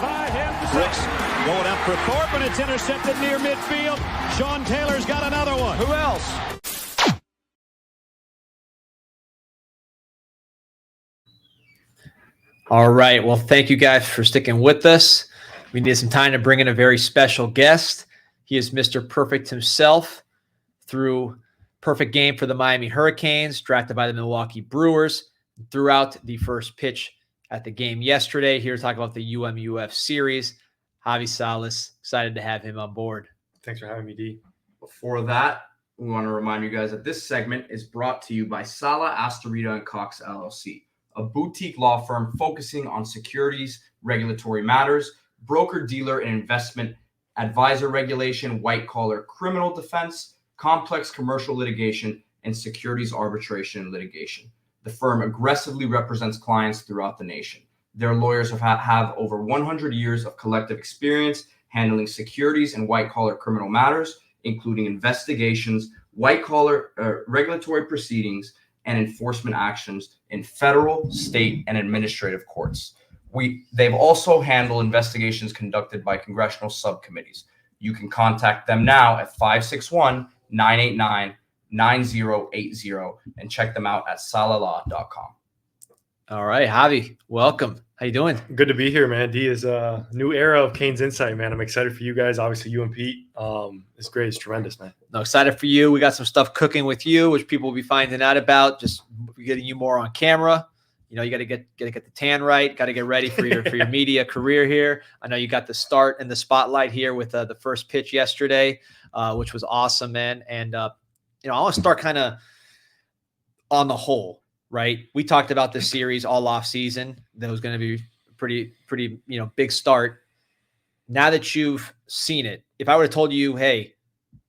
by him. Brooks going up for Thorpe, and it's intercepted near midfield. Sean Taylor's got another one. Who else? All right. Well, thank you guys for sticking with us. We needed some time to bring in a very special guest. He is Mr. Perfect himself. Through perfect game for the Miami Hurricanes, drafted by the Milwaukee Brewers, throughout the first pitch at the game yesterday. Here to talk about the UMUF series, Javi Salas. Excited to have him on board. Thanks for having me, D. Before that, we want to remind you guys that this segment is brought to you by Sallah Astarita Cox, LLC, a boutique law firm focusing on securities, regulatory matters, broker-dealer and investment advisor regulation, white-collar criminal defense, complex commercial litigation, and securities arbitration and litigation. The firm aggressively represents clients throughout the nation. Their lawyers have over 100 years of collective experience handling securities and white-collar criminal matters, including investigations, white-collar regulatory proceedings, and enforcement actions in federal, state, and administrative courts. They've also handled investigations conducted by congressional subcommittees. You can contact them now at 561-989-9080 and check them out at salahlaw.com. All right, Javi, welcome. How you doing? Good to be here, man. D is a new era of CanesInSight, man. I'm excited for you guys. Obviously, you and Pete. It's great. It's tremendous, man. No, excited for you. We got some stuff cooking with you, which people will be finding out about. Just getting you more on camera. You know, you got to get the tan right. Got to get ready for your media career here. I know you got the start in the spotlight here with the first pitch yesterday, which was awesome, man. And I want to start kind of on the whole, right? We talked about this series all off season. That was going to be pretty big start. Now that you've seen it, if I would have told you, hey,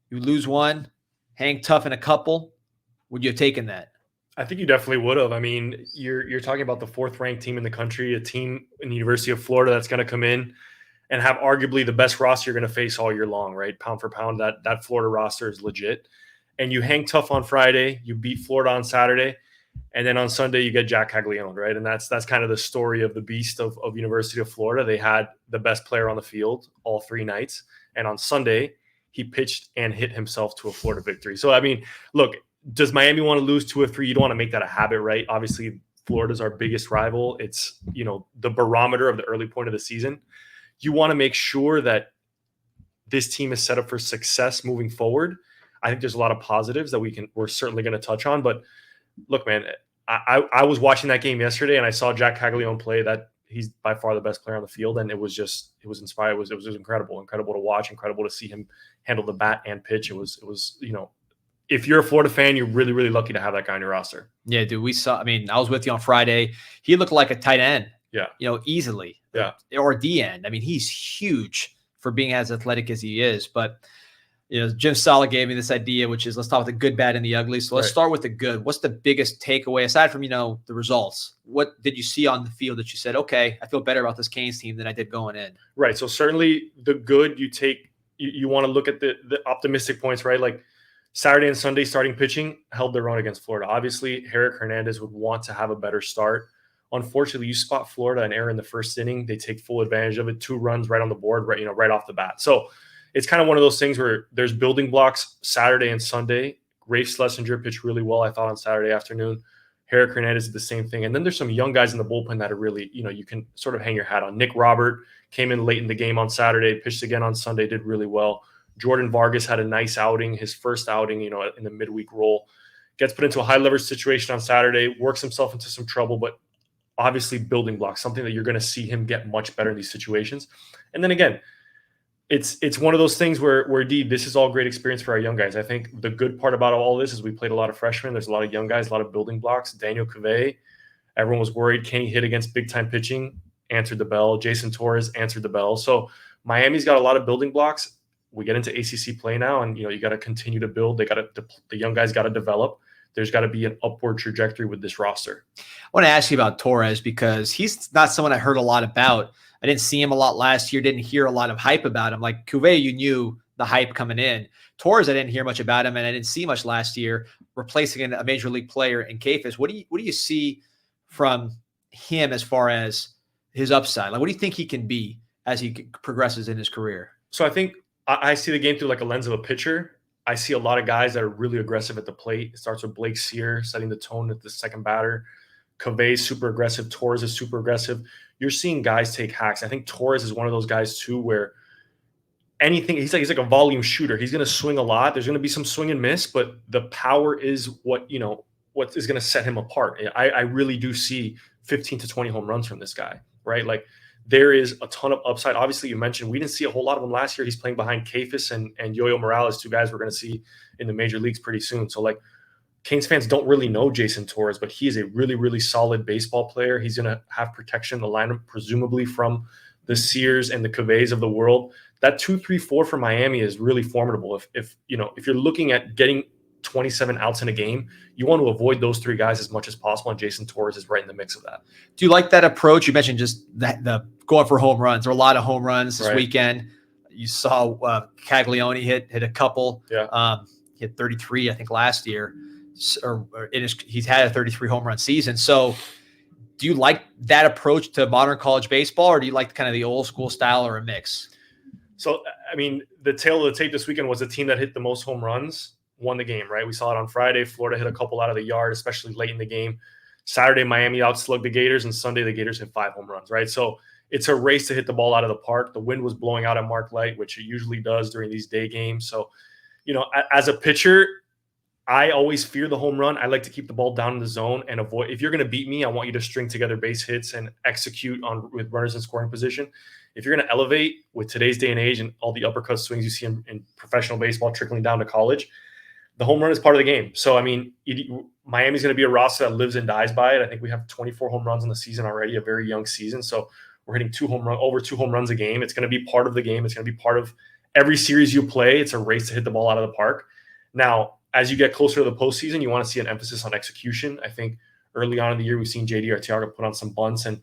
you lose one, hang tough in a couple, would you have taken that? I think you definitely would have. I mean, you're talking about the 4th ranked team in the country, a team in the University of Florida that's going to come in and have arguably the best roster you're going to face all year long, right? Pound for pound, that Florida roster is legit. And you hang tough on Friday, you beat Florida on Saturday, and then on Sunday you get Jack Caglione, right? And that's kind of the story of the beast of University of Florida. They had the best player on the field all 3 nights, and on Sunday he pitched and hit himself to a Florida victory. So I mean, look, does Miami want to lose 2 or 3? You don't want to make that a habit, right? Obviously, Florida's our biggest rival. It's, the barometer of the early point of the season. You want to make sure that this team is set up for success moving forward. I think there's a lot of positives that we're certainly going to touch on. But look, man, I was watching that game yesterday and I saw Jack Caglione play. That he's by far the best player on the field, and it was inspired. It was incredible to watch, incredible to see him handle the bat and pitch. It was if you're a Florida fan, you're really, really lucky to have that guy on your roster. Yeah, dude, I was with you on Friday. He looked like a tight end. Yeah. Easily. Yeah. Or D end. I mean, he's huge for being as athletic as he is. But, Jim Sallah gave me this idea, which is let's talk about the good, bad, and the ugly. So let's start with the good. What's the biggest takeaway, aside from, the results? What did you see on the field that you said, okay, I feel better about this Canes team than I did going in? Right. So certainly the good you want to look at the optimistic points, right? Like, Saturday and Sunday starting pitching held their own against Florida. Obviously, Herrick Hernandez would want to have a better start. Unfortunately, you spot Florida an error in the first inning. They take full advantage of it. 2 runs right on the board, right off the bat. So it's kind of one of those things where there's building blocks Saturday and Sunday. Rafe Schlesinger pitched really well, I thought, on Saturday afternoon. Herrick Hernandez did the same thing. And then there's some young guys in the bullpen that are really, you can sort of hang your hat on. Nick Robert came in late in the game on Saturday, pitched again on Sunday, did really well. Jordan Vargas had a nice outing, his first outing, in the midweek role. Gets put into a high-leverage situation on Saturday, works himself into some trouble, but obviously building blocks, something that you're going to see him get much better in these situations. And then again, it's one of those things where this is all great experience for our young guys. I think the good part about all this is we played a lot of freshmen. There's a lot of young guys, a lot of building blocks. Daniel Cavey, everyone was worried, can he hit against big-time pitching? Answered the bell. Jason Torres answered the bell. So Miami's got a lot of building blocks. We get into ACC play now, and you got to continue to build. The young guys got to develop. There's got to be an upward trajectory with this roster. I want to ask you about Torres because he's not someone I heard a lot about. I didn't see him a lot last year. Didn't hear a lot of hype about him. Like Cuvée, you knew the hype coming in. Torres, I didn't hear much about him, and I didn't see much last year. Replacing a major league player in Kefis. What do you see from him as far as his upside? Like, what do you think he can be as he progresses in his career? So I think I see the game through like a lens of a pitcher. I see a lot of guys that are really aggressive at the plate. It starts with Blake Sear setting the tone at the second batter. Cavey super aggressive. Torres is super aggressive. You're seeing guys take hacks. I think Torres is one of those guys too, where anything he's like a volume shooter. He's going to swing a lot. There's going to be some swing and miss, but the power is what is going to set him apart. I really do see 15 to 20 home runs from this guy, right? Like there is a ton of upside. Obviously, you mentioned we didn't see a whole lot of him last year. He's playing behind Kefis and Yo-Yo Morales, two guys we're going to see in the major leagues pretty soon. So like Canes fans don't really know Jason Torres, but he is a really, really solid baseball player. He's going to have protection in the lineup, presumably from the Sears and the Caveys of the world. That 2-3-4 for Miami is really formidable. If you're looking at getting 27 outs in a game, you want to avoid those three guys as much as possible, and Jason Torres is right in the mix of that. Do you like that approach? You mentioned just the going for home runs. There were a lot of home runs this weekend. You saw Caglione hit a couple. Yeah. He hit 33, I think, last year. He's had a 33 home run season. So do you like that approach to modern college baseball, or do you like kind of the old school style, or a mix? So, I mean, the tail of the tape this weekend was the team that hit the most home runs won the game, right? We saw it on Friday. Florida hit a couple out of the yard, especially late in the game. Saturday, Miami outslugged the Gators, and Sunday, the Gators hit 5 home runs, right? So it's a race to hit the ball out of the park. The wind was blowing out at Mark Light, which it usually does during these day games. So, as a pitcher, I always fear the home run. I like to keep the ball down in the zone and avoid. If you're going to beat me, I want you to string together base hits and execute with runners in scoring position. If you're going to elevate with today's day and age and all the uppercut swings you see in professional baseball trickling down to college, the home run is part of the game. So, I mean, Miami's going to be a roster that lives and dies by it. I think we have 24 home runs in the season already, a very young season. So we're hitting over 2 home runs a game. It's going to be part of the game. It's going to be part of every series you play. It's a race to hit the ball out of the park. Now, as you get closer to the postseason, you want to see an emphasis on execution. I think early on in the year, we've seen JD Arteaga put on some bunts, and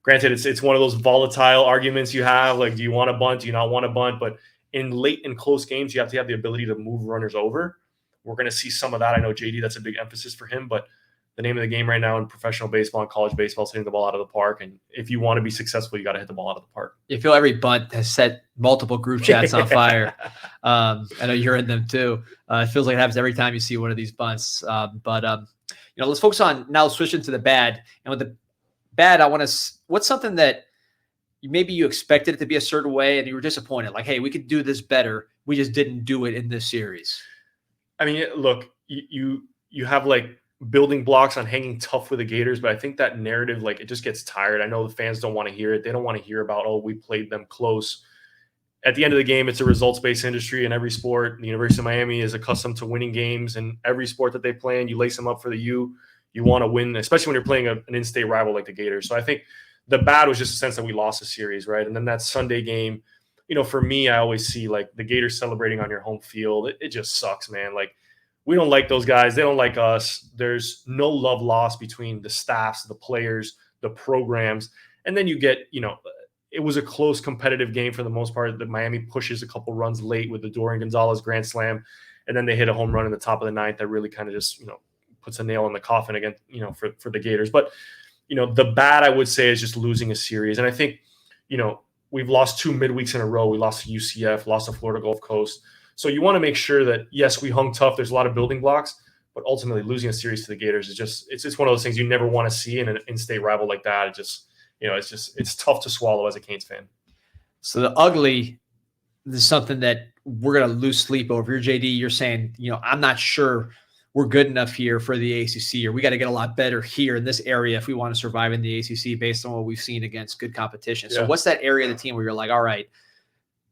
granted, it's one of those volatile arguments you have. Like, do you want to bunt? Do you not want to bunt? But in late and close games, you have to have the ability to move runners over. We're going to see some of that. I know JD, that's a big emphasis for him, but the name of the game right now in professional baseball and college baseball is hitting the ball out of the park. And if you want to be successful, you got to hit the ball out of the park. You feel every bunt has set multiple group chats on fire. I know you're in them too. It feels like it happens every time you see one of these bunts. Let's focus on now switching to the bad. And with the bad, what's something that maybe you expected it to be a certain way and you were disappointed? Like, hey, we could do this better. We just didn't do it in this series. I mean, look, you have like building blocks on hanging tough with the Gators, but I think that narrative, like, it just gets tired. I know the fans don't want to hear it. They don't want to hear about, oh, we played them close. At the end of the game, it's a results-based industry in every sport. The University of Miami is accustomed to winning games, and every sport that they play in, you lace them up for the U. You want to win, especially when you're playing an in-state rival like the Gators. So I think the bad was just a sense that we lost a series, right? And then that Sunday game, for me, I always see like the Gators celebrating on your home field. It just sucks, man. Like, we don't like those guys. They don't like us. There's no love lost between the staffs, the players, the programs. And then you get, it was a close competitive game for the most part. The Miami pushes a couple runs late with the Dorian Gonzalez grand slam. And then they hit a home run in the top of the ninth that really kind of just, puts a nail in the coffin again, for the Gators. But, the bad, I would say, is just losing a series. And I think, we've lost 2 midweeks in a row. We lost to UCF, lost to Florida Gulf Coast. So you want to make sure that, yes, we hung tough. There's a lot of building blocks, but ultimately losing a series to the Gators is just, it's one of those things you never want to see in an in-state rival like that. It's tough to swallow as a Canes fan. So the ugly is something that we're going to lose sleep over. You're JD, you're saying, I'm not sure we're good enough here for the ACC, or we got to get a lot better here in this area if we want to survive in the ACC based on what we've seen against good competition. So what's that area of the team where you're like, all right,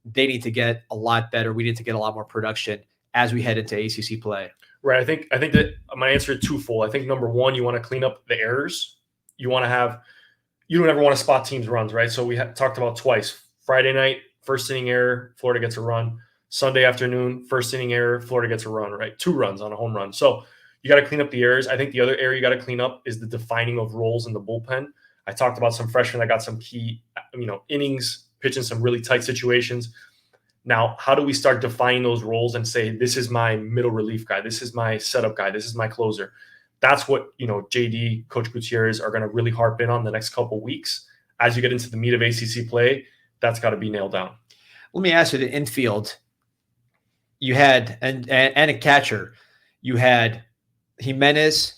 they need to get a lot better. We need to get a lot more production as we head into ACC play. Right. I think that my answer is twofold. I think number one, you want to clean up the errors. You don't ever want to spot teams' runs, right? So we talked about twice. Friday night, first inning error, Florida gets a run. Sunday afternoon, first inning error, Florida gets a run, right? 2 runs on a home run. So you got to clean up the errors. I think the other area you got to clean up is the defining of roles in the bullpen. I talked about some freshmen that got some key, innings, pitching some really tight situations. Now, how do we start defining those roles and say, this is my middle relief guy, this is my setup guy, this is my closer? That's what, JD, Coach Gutierrez are going to really harp in on the next couple of weeks. As you get into the meat of ACC play, that's got to be nailed down. Let me ask you, the infield, you had, and a catcher, you had Jimenez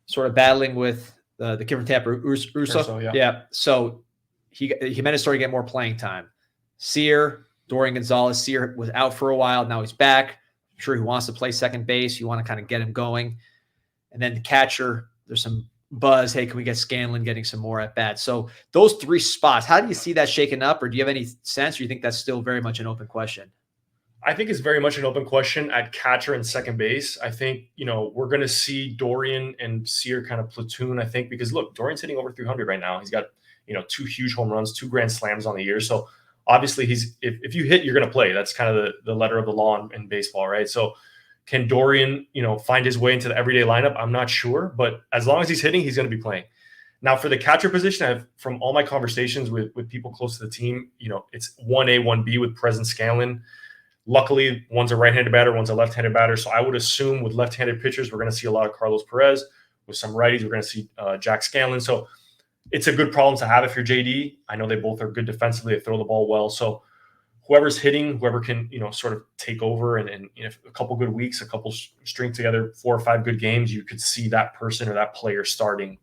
sort of battling with the kid from Tampa, Urso. Yeah. So Jimenez started to get more playing time. Sear, Dorian Gonzalez. Sear was out for a while. Now he's back. I'm sure he wants to play second base. You want to kind of get him going. And then the catcher, there's some buzz. Hey, can we get Scanlon getting some more at bats? So those three spots, how do you see that shaking up? Or do you have any sense, or do you think that's still very much an open question? I think it's very much an open question at catcher and second base. I think, we're going to see Dorian and Sear kind of platoon, I think, because look, Dorian's hitting over 300 right now. He's got, 2 huge home runs, 2 grand slams on the year. So obviously if you hit, you're going to play. That's kind of the letter of the law in baseball, right? So can Dorian, find his way into the everyday lineup? I'm not sure, but as long as he's hitting, he's going to be playing. Now for the catcher position, from all my conversations with people close to the team, it's 1A, 1B with Preston Scanlon. Luckily, one's a right-handed batter, one's a left-handed batter. So I would assume with left-handed pitchers, we're going to see a lot of Carlos Perez. With some righties, we're going to see Jack Scanlon. So it's a good problem to have if you're JD. I know they both are good defensively. They throw the ball well. So whoever's hitting, whoever can, sort of take over and a couple good weeks, a couple string together 4 or 5 good games, you could see that person or that player starting,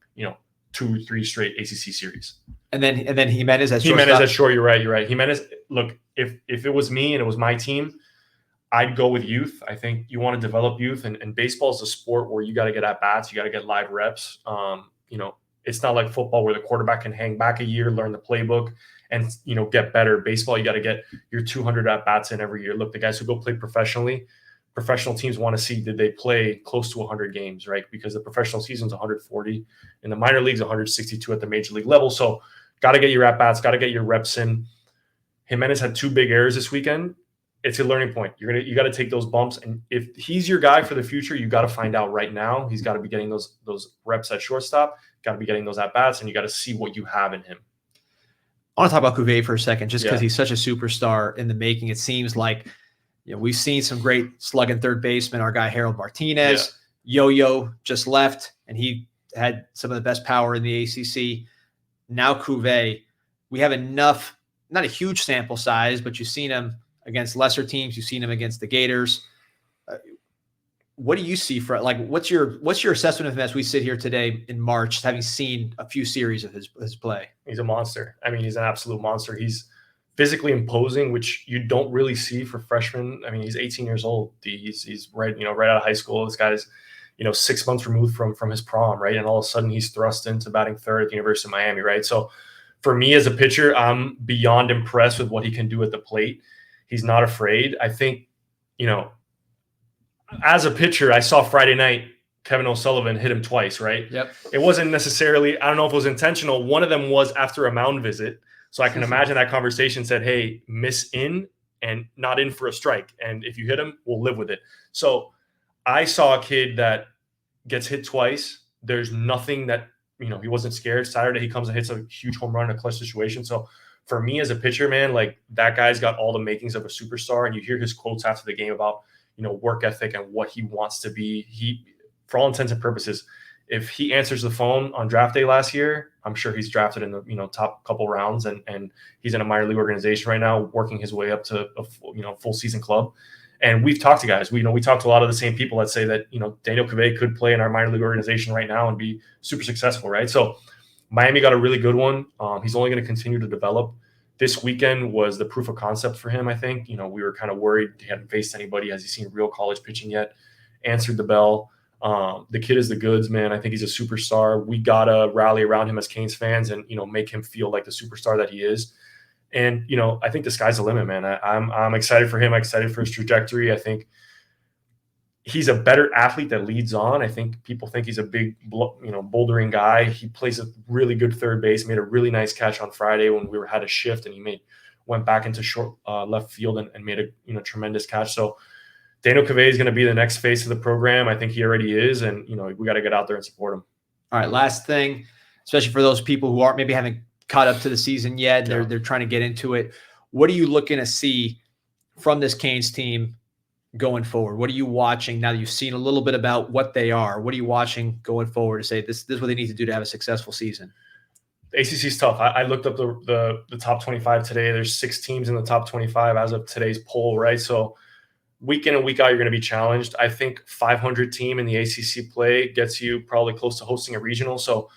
2 or 3 straight ACC series. And then Jimenez at short. You're right. Jimenez, look, if it was me and it was my team, I'd go with youth. I think you want to develop youth, and baseball is a sport where you got to get at bats, you got to get live reps. It's not like football where the quarterback can hang back a year, learn the playbook, and get better. Baseball, you got to get your 200 at bats in every year. Look, the guys who go play professionally, professional teams want to see, did they play close to 100 games, right? Because the professional season is 140, in the minor leagues 162 at the major league level. So got to get your at bats, got to get your reps in. Jimenez had 2 big errors this weekend. It's a learning point. You got to take those bumps, and if he's your guy for the future, you got to find out right now. He's got to be getting those reps at shortstop, got to be getting those at bats, and you got to see what you have in him. I want to talk about Cuvée for a second, just because he's such a superstar in the making. It seems like we've seen some great slugging third baseman. Our guy Harold Martinez, Yo-Yo just left, and he had some of the best power in the ACC. Now Cuvée, we have enough, not a huge sample size, but you've seen him against lesser teams. You've seen him against the Gators. What do you see for what's your assessment of him as we sit here today in March, having seen a few series of his play? He's a monster. I mean, he's an absolute monster. He's physically imposing, which you don't really see for freshmen. I mean, he's 18 years old. He's right out of high school. This guy's 6 months removed from his prom, right? And all of a sudden he's thrust into batting third at the University of Miami, right? So for me as a pitcher, I'm beyond impressed with what he can do at the plate. He's not afraid. I think, as a pitcher, I saw Friday night Kevin O'Sullivan hit him twice, right? Yep. It wasn't necessarily, I don't know if it was intentional. One of them was after a mound visit. So I can imagine that conversation said, hey, miss in and not in for a strike. And if you hit him, we'll live with it. So I saw a kid that gets hit twice. There's nothing that, he wasn't scared. Saturday, he comes and hits a huge home run in a clutch situation. So for me as a pitcher, man, that guy's got all the makings of a superstar. And you hear his quotes after the game about, work ethic and what he wants to be. He, for all intents and purposes, if he answers the phone on draft day last year, I'm sure he's drafted in the top couple rounds, and he's in a minor league organization right now, working his way up to a full season club. And we've talked to guys. We talked to a lot of the same people that say that Daniel Cuvée could play in our minor league organization right now and be super successful, right? So Miami got a really good one. He's only going to continue to develop. This weekend was the proof of concept for him, I think. We were kind of worried. He hadn't faced anybody. Has he seen real college pitching yet? Answered the bell. The kid is the goods, man. I think he's a superstar. We got to rally around him as Canes fans and, make him feel like the superstar that he is. And, I think the sky's the limit, man. I'm excited for him. I'm excited for his trajectory. I think he's a better athlete that leads on. I think people think he's a big, bouldering guy. He plays a really good third base, made a really nice catch on Friday when we had a shift, and he went back into short left field and made a tremendous catch. So Daniel Cuvée is going to be the next face of the program. I think he already is, and we got to get out there and support him. All right, last thing, especially for those people who haven't caught up to the season yet, they're trying to get into it. What are you looking to see from this Canes team going forward? What are you watching now that you've seen a little bit about what they are? What are you watching going forward to say this is what they need to do to have a successful season? The ACC is tough. I looked up the top 25 today. There's 6 teams in the top 25 as of today's poll, right? So week in and week out, you're going to be challenged. I think 500 team in the ACC play gets you probably close to hosting a regional. So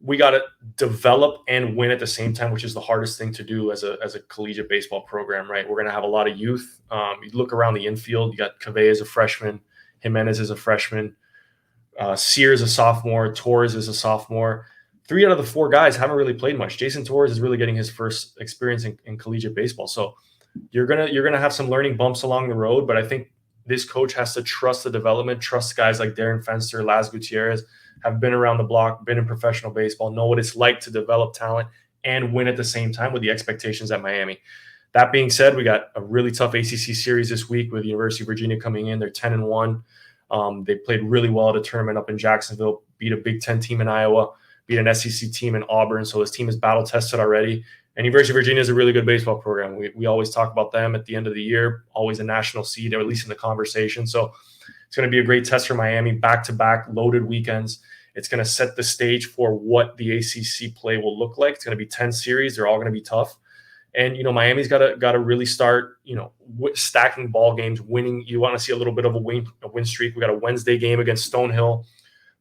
we got to develop and win at the same time, which is the hardest thing to do as a collegiate baseball program, right? We're going to have a lot of youth. You look around the infield, you got Cavey as a freshman, Jimenez is a freshman, Sears a sophomore, Torres is a sophomore. 3 out of the 4 guys haven't really played much. Jason Torres is really getting his first experience in collegiate baseball. So you're gonna have some learning bumps along the road, but I think this coach has to trust the development, trust guys like Darren Fenster, Laz Gutierrez, have been around the block, been in professional baseball, know what it's like to develop talent and win at the same time with the expectations at Miami. That being said, we got a really tough ACC series this week with the University of Virginia coming in. They're 10-1. They played really well at a tournament up in Jacksonville, beat a Big Ten team in Iowa, beat an SEC team in Auburn. So this team is battle tested already. And University of Virginia is a really good baseball program. We always talk about them at the end of the year, always a national seed, or at least in the conversation. So it's going to be a great test for Miami, back-to-back loaded weekends. It's going to set the stage for what the ACC play will look like. It's going to be 10 series. They're all going to be tough. And, Miami's got to really start, stacking ball games, winning. You want to see a little bit of a win streak. We got a Wednesday game against Stonehill,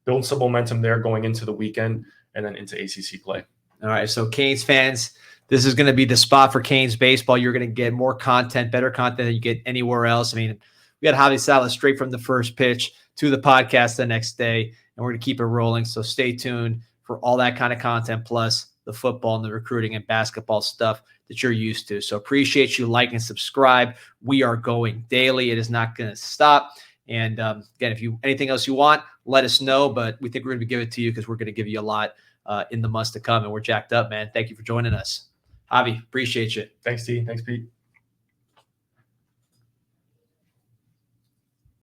build some momentum there going into the weekend and then into ACC play. All right, so Canes fans, this is going to be the spot for Canes baseball. You're going to get more content, better content than you get anywhere else. I mean, we got Javi Salas straight from the first pitch to the podcast the next day, and we're going to keep it rolling. So stay tuned for all that kind of content, plus the football and the recruiting and basketball stuff that you're used to. So appreciate you like and subscribe. We are going daily. It is not going to stop. And again, if you anything else you want, let us know. But we think we're going to give it to you because we're going to give you a lot in the months to come. And we're jacked up, man. Thank you for joining us. Javi, appreciate you. Thanks, T. Thanks, Pete.